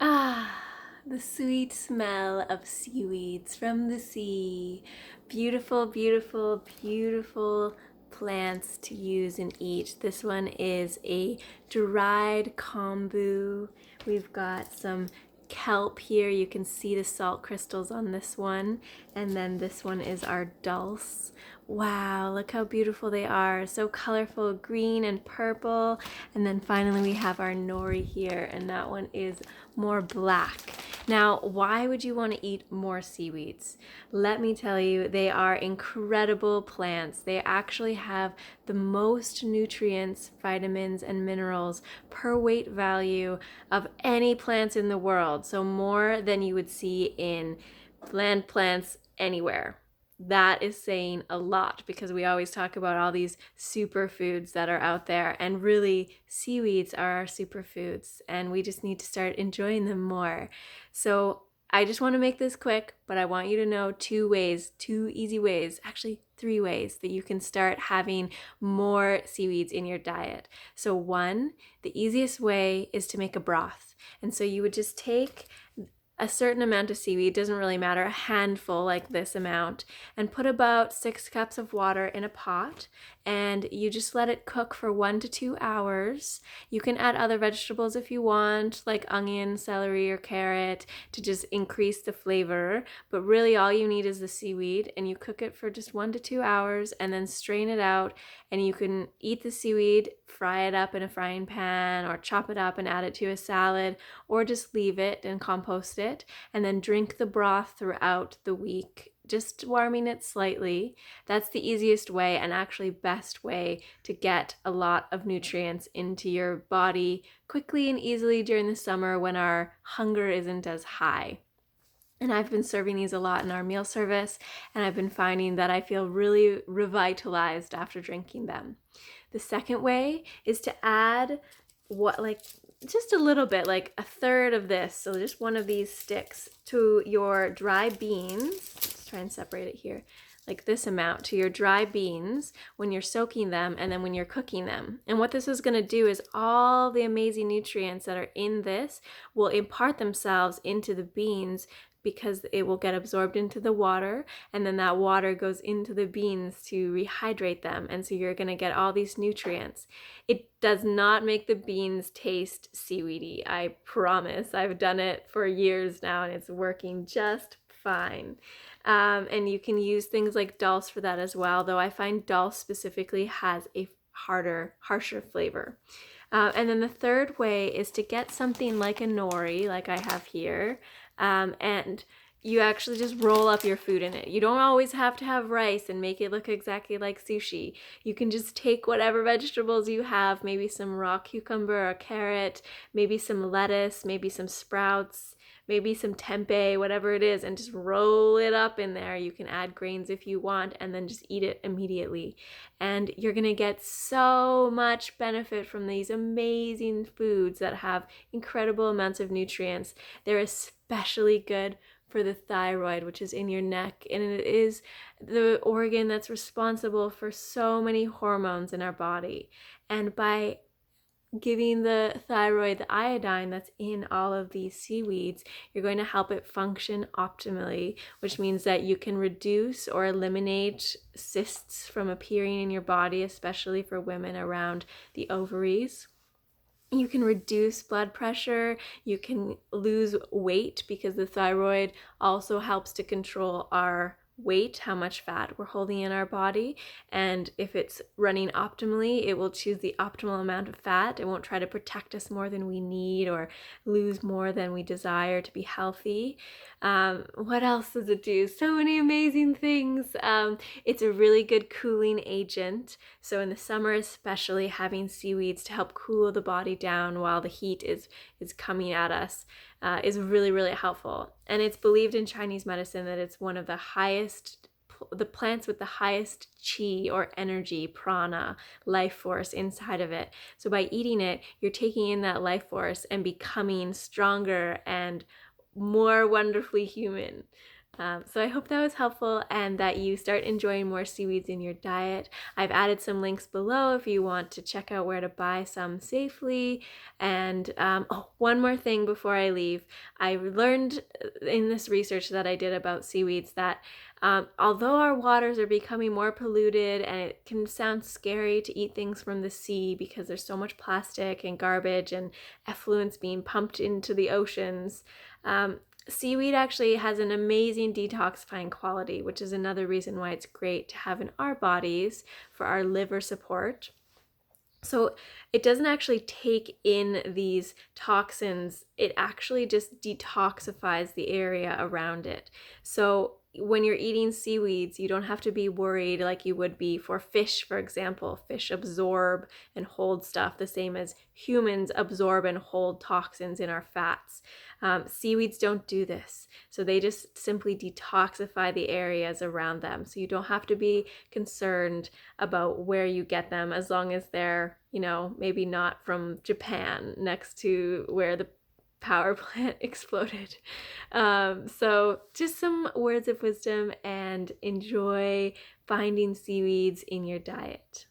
Ah, the sweet smell of seaweeds from the sea. Beautiful, beautiful, beautiful plants to use and eat. This one is a dried kombu. We've got some kelp here. You can see the salt crystals on this one. And then this one is our dulse. Wow, look how beautiful they are. So colorful, green and purple. And then finally we have our nori here, and that one is more black. Now, why would you want to eat more seaweeds? Let me tell you, they are incredible plants. They actually have the most nutrients, vitamins, and minerals per weight value of any plants in the world. So more than you would see in land plants anywhere. That is saying a lot because we always talk about all these superfoods that are out there, and really seaweeds are our superfoods, and we just need to start enjoying them more. So I just want to make this quick, but I want you to know two easy ways, actually 3 ways that you can start having more seaweeds in your diet. So one, the easiest way is to make a broth. And so you would just take a certain amount of seaweed, doesn't really matter, a handful like this amount, and put about 6 cups of water in a pot, and you just let it cook for 1 to 2 hours. You can add other vegetables if you want, like onion, celery, or carrot, to just increase the flavor, but really all you need is the seaweed, and you cook it for just 1 to 2 hours and then strain it out, and you can eat the seaweed, fry it up in a frying pan, or chop it up and add it to a salad, or just leave it and compost it, and then drink the broth throughout the week, just warming it slightly. That's the easiest way and actually best way to get a lot of nutrients into your body quickly and easily during the summer when our hunger isn't as high. And I've been serving these a lot in our meal service, and I've been finding that I feel really revitalized after drinking them. The second way is to add just a little bit, like a third of this, so just one of these sticks, to your dry beans. Let's try and separate it here. Like this amount to your dry beans when you're soaking them and then when you're cooking them. And what this is going to do is all the amazing nutrients that are in this will impart themselves into the beans, because it will get absorbed into the water, and then that water goes into the beans to rehydrate them, and so you're going to get all these nutrients. It does not make the beans taste seaweedy, I promise. I've done it for years now and it's working just fine. And you can use things like dulse for that as well, though I find dulse specifically has a harsher flavor. And then the third way is to get something like a nori, like I have here, and you actually just roll up your food in it. You don't always have to have rice and make it look exactly like sushi. You can just take whatever vegetables you have, maybe some raw cucumber or carrot, maybe some lettuce, maybe some sprouts, maybe some tempeh, whatever it is, and just roll it up in there. You can add grains if you want, and then just eat it immediately. And you're gonna get so much benefit from these amazing foods that have incredible amounts of nutrients. They're especially good for the thyroid, which is in your neck, and it is the organ that's responsible for so many hormones in our body. And by giving the thyroid the iodine that's in all of these seaweeds, you're going to help it function optimally, which means that you can reduce or eliminate cysts from appearing in your body, especially for women around the ovaries. You can reduce blood pressure, you can lose weight, because the thyroid also helps to control our weight, how much fat we're holding in our body, and if it's running optimally, it will choose the optimal amount of fat. It won't try to protect us more than we need or lose more than we desire to be healthy. What else does it do? So many amazing things. It's a really good cooling agent, so in the summer especially, having seaweeds to help cool the body down while the heat is coming at us is really, really helpful. And it's believed in Chinese medicine that it's one of the plants with the highest qi or energy, prana, life force inside of it. So by eating it, you're taking in that life force and becoming stronger and more wonderfully human. So I hope that was helpful and that you start enjoying more seaweeds in your diet. I've added some links below if you want to check out where to buy some safely. And one more thing before I leave. I learned in this research that I did about seaweeds that although our waters are becoming more polluted and it can sound scary to eat things from the sea because there's so much plastic and garbage and effluents being pumped into the oceans, seaweed actually has an amazing detoxifying quality, which is another reason why it's great to have in our bodies for our liver support. So it doesn't actually take in these toxins, it actually just detoxifies the area around it. So when you're eating seaweeds, you don't have to be worried like you would be for fish, for example. Fish absorb and hold stuff the same as humans absorb and hold toxins in our fats. Seaweeds don't do this. So they just simply detoxify the areas around them. So you don't have to be concerned about where you get them as long as they're, maybe not from Japan next to where the power plant exploded. So just some words of wisdom, and enjoy finding seaweeds in your diet.